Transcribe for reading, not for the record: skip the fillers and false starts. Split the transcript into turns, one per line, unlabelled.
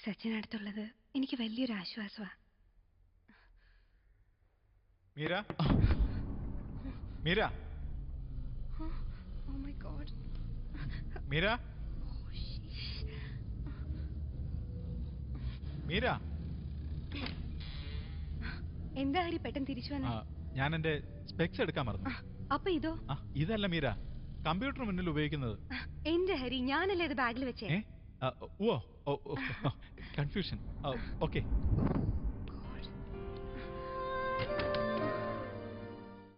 സച്ചിനടുത്തുള്ളത് എനിക്ക് വലിയൊരു ആശ്വാസമാണ്.
Meera, Meera,
Oh my God.
Meera, Meera.
എന്താ ഹരി പെട്ടെന്ന് തിരിച്ചു വന്ന?
ഞാൻ എന്റെ സ്പെക്സ് എടുക്കാൻ മറന്നു.
അപ്പൊ ഇതോ?
ഇതല്ല മീര, കമ്പ്യൂട്ടർ മുന്നിൽ ഉപയോഗിക്കുന്നത്.
എന്റെ ഹരി, ഞാനല്ലേ ഇത് ബാഗിൽ വെച്ചേ.
ഓ കൺഫ്യൂഷൻ. ഓക്കെ.